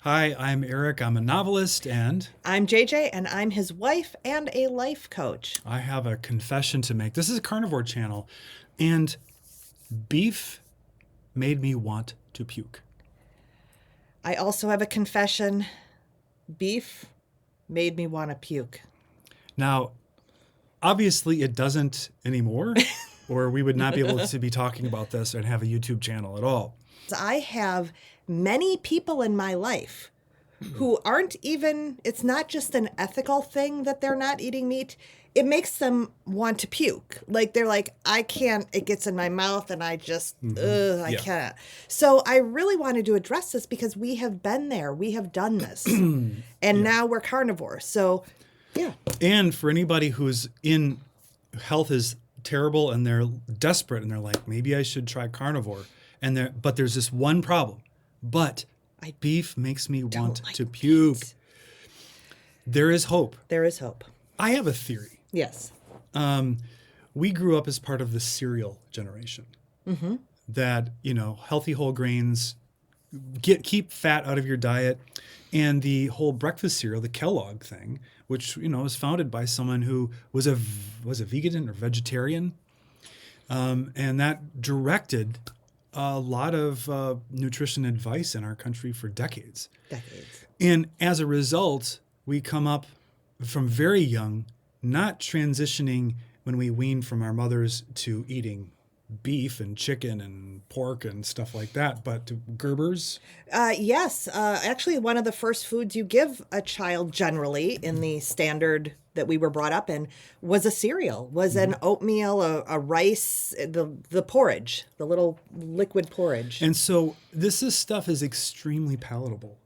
Hi, I'm Eric. I'm a novelist, and I'm JJ, and I'm his wife and a life coach. I have a confession to make. This is a carnivore channel, and beef made me want to puke. I also have a confession. Beef made me want to puke. Now, obviously, it doesn't anymore, or we would not be able to be talking about this and have a YouTube channel at all. I have many people in my life who aren't even, it's not just an ethical thing that they're not eating meat. It makes them want to puke. Like they're like, I can't, it gets in my mouth and I just, I can't. So I really wanted to address this because we have been there. We have done this. And now we're carnivores. So, yeah. And for anybody who's in health is terrible and they're desperate and they're like, maybe I should try carnivore. But there's this one problem. But beef makes me want to puke. Meat. There is hope. There is hope. I have a theory. Yes. We grew up as part of the cereal generation. That, healthy whole grains, keep fat out of your diet. And the whole breakfast cereal, the Kellogg thing, which, was founded by someone who was a vegan or vegetarian. And that directed a lot of nutrition advice in our country for decades. And as a result, we come up from very young, not transitioning when we weaned from our mothers to eating beef and chicken and pork and stuff like that, but to Gerbers. Yes. Actually, one of the first foods you give a child generally in the standard that we were brought up in was a cereal, was an oatmeal, a rice, the porridge, the little liquid porridge. And so this stuff is extremely palatable.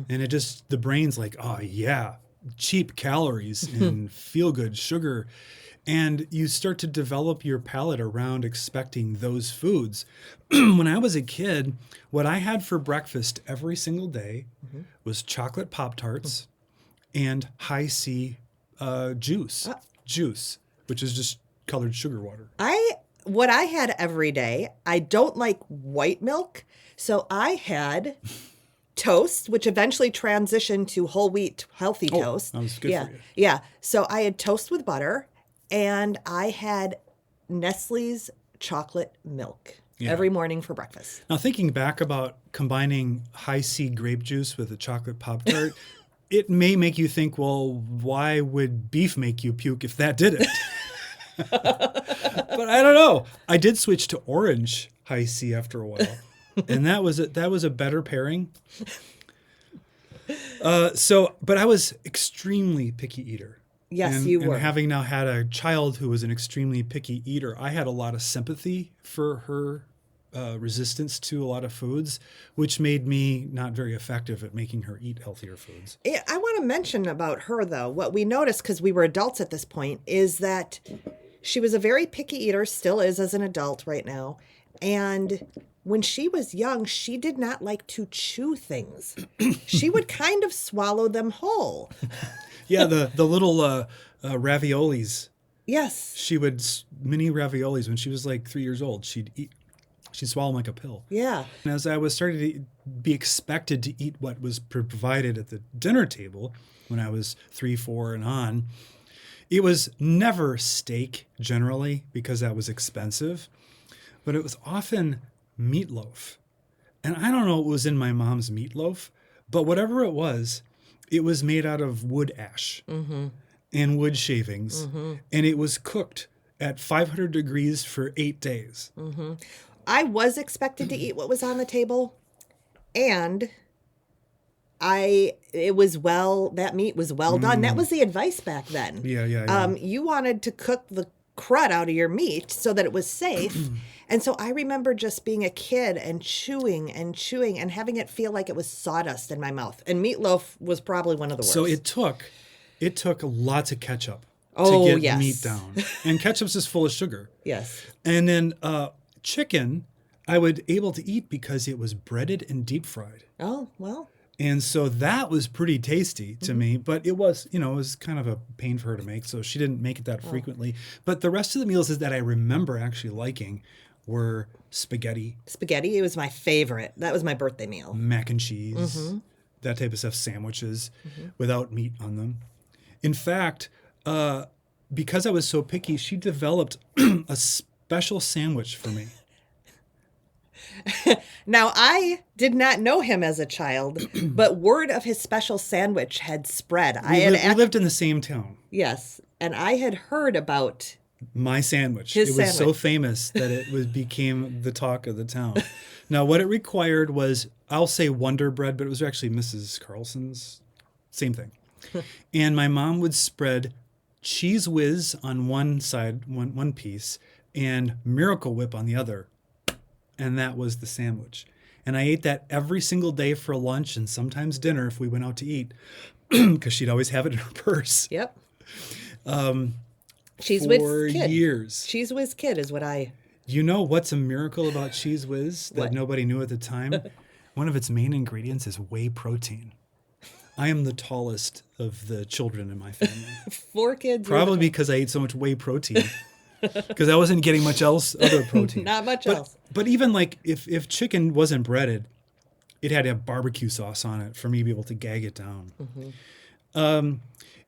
And the brain's like, oh yeah, cheap calories and feel good sugar. And you start to develop your palate around expecting those foods. When I was a kid, what I had for breakfast every single day was chocolate Pop-Tarts and high C juice, which is just colored sugar water. What I had every day, I don't like white milk, so I had toast, which eventually transitioned to whole wheat healthy toast. That was good for you. Yeah. So I had toast with butter, and I had Nestle's chocolate milk every morning for breakfast. Now, thinking back about combining high C grape juice with a chocolate Pop-Tart, it may make you think, well, why would beef make you puke if that did it? But I don't know. I did switch to orange high C after a while, and that was a better pairing. But I was extremely picky eater. Yes, you were. And having now had a child who was an extremely picky eater, I had a lot of sympathy for her resistance to a lot of foods, which made me not very effective at making her eat healthier foods. I want to mention about her, though, what we noticed, because we were adults at this point, is that she was a very picky eater, still is as an adult right now. And when she was young, she did not like to chew things. She would kind of swallow them whole. Yeah, the little raviolis. Yes. She would mini raviolis when she was like 3 years old. She'd swallow them like a pill. Yeah. And as I was starting to be expected to eat what was provided at the dinner table when I was 3, 4, and on, it was never steak generally because that was expensive, but it was often meatloaf. And I don't know what was in my mom's meatloaf, but whatever it was made out of wood ash and wood shavings, and it was cooked at 500 degrees for 8 days. I was expected to eat what was on the table, and that meat was well done. That was the advice back then. Yeah. You wanted to cook the crud out of your meat so that it was safe. And so I remember just being a kid and chewing and having it feel like it was sawdust in my mouth. And meatloaf was probably one of the worst. So it took lots of ketchup to get meat down. And ketchup's just full of sugar. Yes. And then chicken I would able to eat because it was breaded and deep fried. Oh, well. And so that was pretty tasty to me, but it was kind of a pain for her to make, so she didn't make it that frequently. But the rest of the meals that I remember actually liking were spaghetti. Spaghetti, it was my favorite. That was my birthday meal. Mac and cheese. that type of stuff, sandwiches without meat on them. In fact, because I was so picky, she developed a special sandwich for me. Now, I did not know him as a child, but word of his special sandwich had spread. We lived in the same town. Yes, and I had heard about My sandwich. His It was so sandwich. famous that became the talk of the town. Now, what it required was, I'll say Wonder Bread, but it was actually Mrs. Carlson's. Same thing. And my mom would spread Cheese Whiz on one side, one piece, and Miracle Whip on the other. And that was the sandwich. And I ate that every single day for lunch and sometimes dinner if we went out to eat, because she'd always have it in her purse. Yep. For years. Cheese Whiz Kid is what I. You know what's a miracle about Cheese Whiz that What? nobody knew at the time? One of its main ingredients is whey protein. I am the tallest of the children in my family. 4 kids. Probably because I ate so much whey protein. Because I wasn't getting much else, other protein. Not much else. But even like if chicken wasn't breaded, it had to have barbecue sauce on it for me to be able to gag it down. And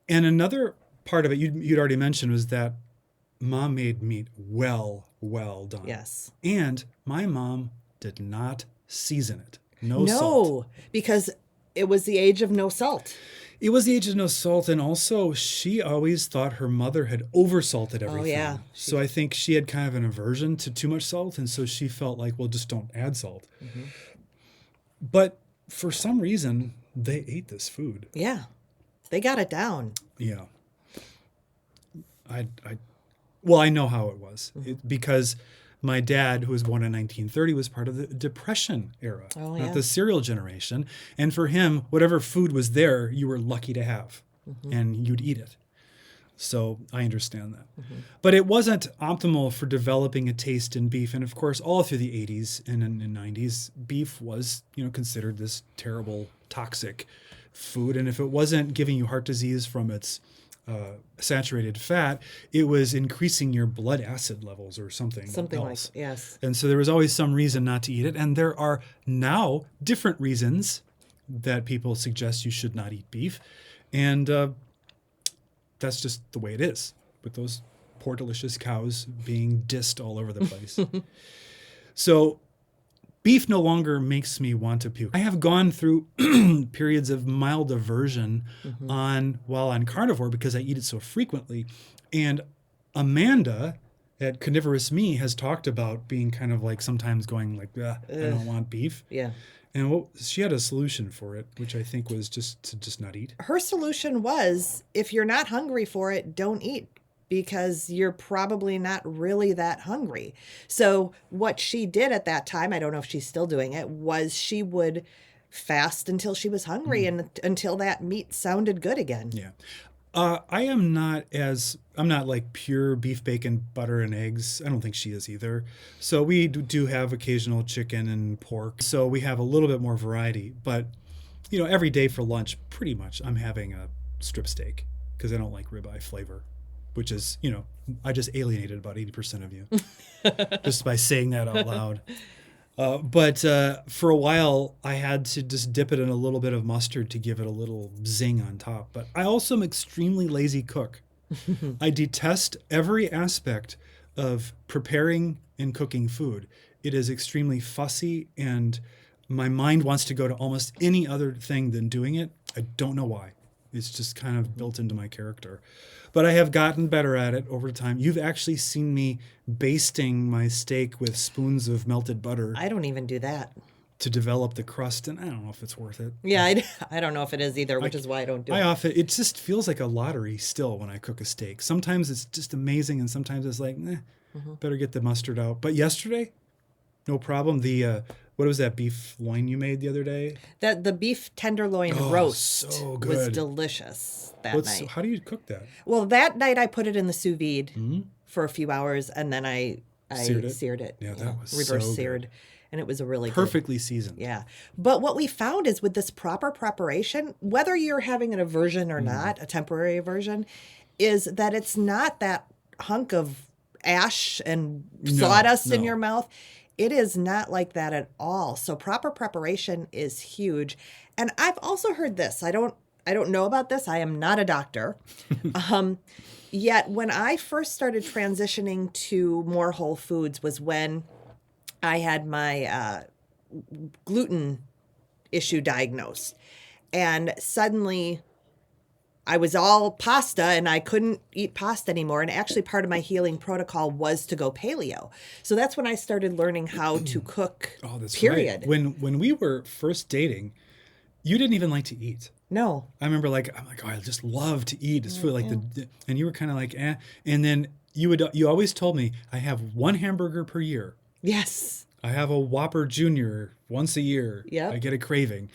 another part of it you'd already mentioned was that Mom made meat well done. Yes. And my mom did not season it. No salt. No, because it was the age of no salt. It was the age of no salt, and also she always thought her mother had oversalted everything. yeah. So I think she had kind of an aversion to too much salt, and so she felt like, well, just don't add salt. But for some reason, they ate this food. Yeah. They got it down. Yeah. Well, I know how it was. Because my dad, who was born in 1930, was part of the Depression era, Oh, not yeah. the cereal generation. And for him, whatever food was there, you were lucky to have, and you'd eat it. So I understand that. But it wasn't optimal for developing a taste in beef. And of course, all through the 80s and 90s, beef was, considered this terrible, toxic food. And if it wasn't giving you heart disease from its saturated fat, it was increasing your blood acid levels or something else. Yes. And so there was always some reason not to eat it. And there are now different reasons that people suggest you should not eat beef. And that's just the way it is, with those poor, delicious cows being dissed all over the place. So beef no longer makes me want to puke. I have gone through periods of mild aversion while on carnivore because I eat it so frequently. And Amanda at Carnivorous Me has talked about being kind of like sometimes going like, I don't want beef. Yeah. And she had a solution for it, which I think was just to not eat. Her solution was, if you're not hungry for it, don't eat, because you're probably not really that hungry. So what she did at that time, I don't know if she's still doing it, was she would fast until she was hungry and until that meat sounded good again. Yeah. I'm not like pure beef, bacon, butter, and eggs. I don't think she is either. So we do have occasional chicken and pork. So we have a little bit more variety. But, every day for lunch, pretty much I'm having a strip steak because I don't like ribeye flavor, which is, I just alienated about 80% of you just by saying that out loud. But for a while, I had to just dip it in a little bit of mustard to give it a little zing on top. But I also am extremely lazy cook. I detest every aspect of preparing and cooking food. It is extremely fussy, and my mind wants to go to almost any other thing than doing it. I don't know why. It's just kind of built into my character. But I have gotten better at it over time. You've actually seen me basting my steak with spoons of melted butter I don't even do that. to develop the crust, and I don't know if it's worth it. Yeah, I don't know if it is either, which is why I don't do it. It just feels like a lottery still when I cook a steak. Sometimes it's just amazing, and sometimes it's like, better get the mustard out. But yesterday, no problem. The what was that beef loin you made the other day? The beef tenderloin roast so was good. delicious that night. How do you cook that? Well, that night I put it in the sous vide for a few hours, and then I seared it. Yeah, that was reverse so good. seared, and it was a really Perfectly seasoned. Yeah. But what we found is with this proper preparation, whether you're having an aversion or not, a temporary aversion, is that it's not that hunk of ash and sawdust in no. your mouth. It is not like that at all. So proper preparation is huge. And I've also heard this. I don't know about this. I am not a doctor. Yet when I first started transitioning to more whole foods was when I had my gluten issue diagnosed. And suddenly I was all pasta and I couldn't eat pasta anymore. And actually, part of my healing protocol was to go paleo. So that's when I started learning how to cook. Oh, that's period. right. When we were first dating, you didn't even like to eat. No. I remember I'm like, oh, I just love to eat. It's food and you were kind of like, eh. And then you always told me, I have one hamburger per year. Yes. I have a Whopper Junior once a year. Yep. I get a craving.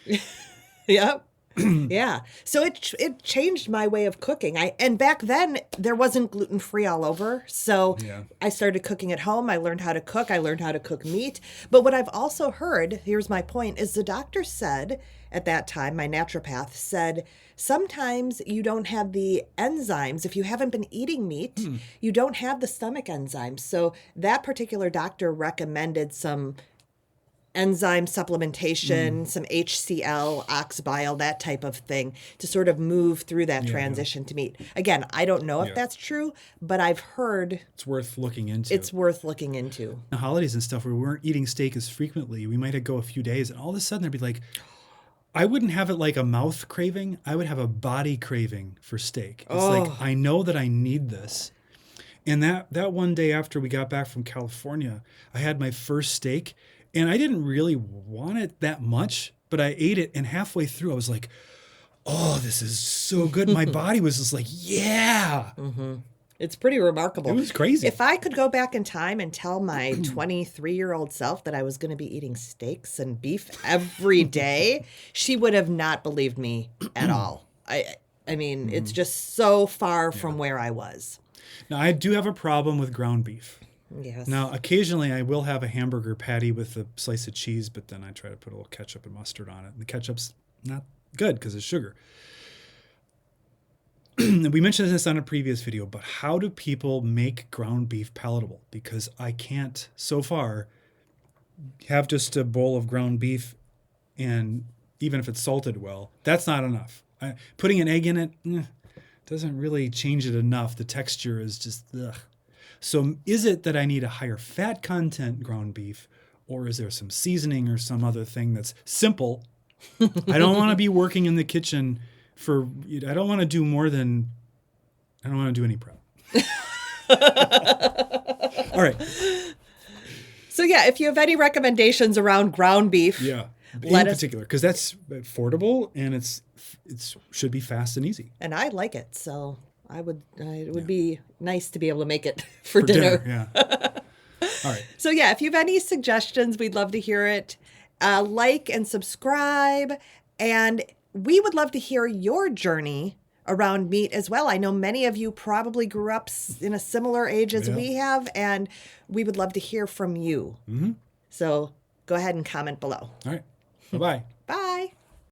Yep. Yeah. So it changed my way of cooking. And back then there wasn't gluten-free all over. So Yeah. I started cooking at home. I learned how to cook. I learned how to cook meat. But what I've also heard, here's my point, is the doctor said at that time, my naturopath said, sometimes you don't have the enzymes. If you haven't been eating meat, you don't have the stomach enzymes. So that particular doctor recommended some enzyme supplementation, some HCl, ox bile, that type of thing to sort of move through that transition to meat. Again, I don't know if that's true, but I've heard It's worth looking into. it's worth looking into. The holidays and stuff where we weren't eating steak as frequently, we might go a few days and all of a sudden there'd be like, I wouldn't have it like a mouth craving. I would have a body craving for steak. It's like, I know that I need this. And that one day after we got back from California, I had my first steak and I didn't really want it that much, but I ate it. And halfway through, I was like, oh, this is so good. My body was just like, yeah. It's pretty remarkable. It was crazy. If I could go back in time and tell my 23-year-old self that I was going to be eating steaks and beef every day, she would have not believed me at all. I mean, it's just so far from where I was. Now, I do have a problem with ground beef. Yes. Now, occasionally I will have a hamburger patty with a slice of cheese, but then I try to put a little ketchup and mustard on it. And the ketchup's not good because it's sugar. We mentioned this on a previous video, but how do people make ground beef palatable? Because I can't, so far, have just a bowl of ground beef, and even if it's salted well, that's not enough. Putting an egg in it doesn't really change it enough. The texture is just, ugh. So is it that I need a higher fat content ground beef, or is there some seasoning or some other thing that's simple? I don't want to be working in the kitchen I don't want to do any prep. All right. So yeah, if you have any recommendations around ground beef, Yeah. Let In us- particular, because that's affordable and it should be fast and easy. and I like it, so it would be nice to be able to make it for dinner. Yeah. All right. So yeah, if you have any suggestions, we'd love to hear it. Like and subscribe, and we would love to hear your journey around meat as well. I know many of you probably grew up in a similar age as we have, and we would love to hear from you. So go ahead and comment below. All right. Bye-bye.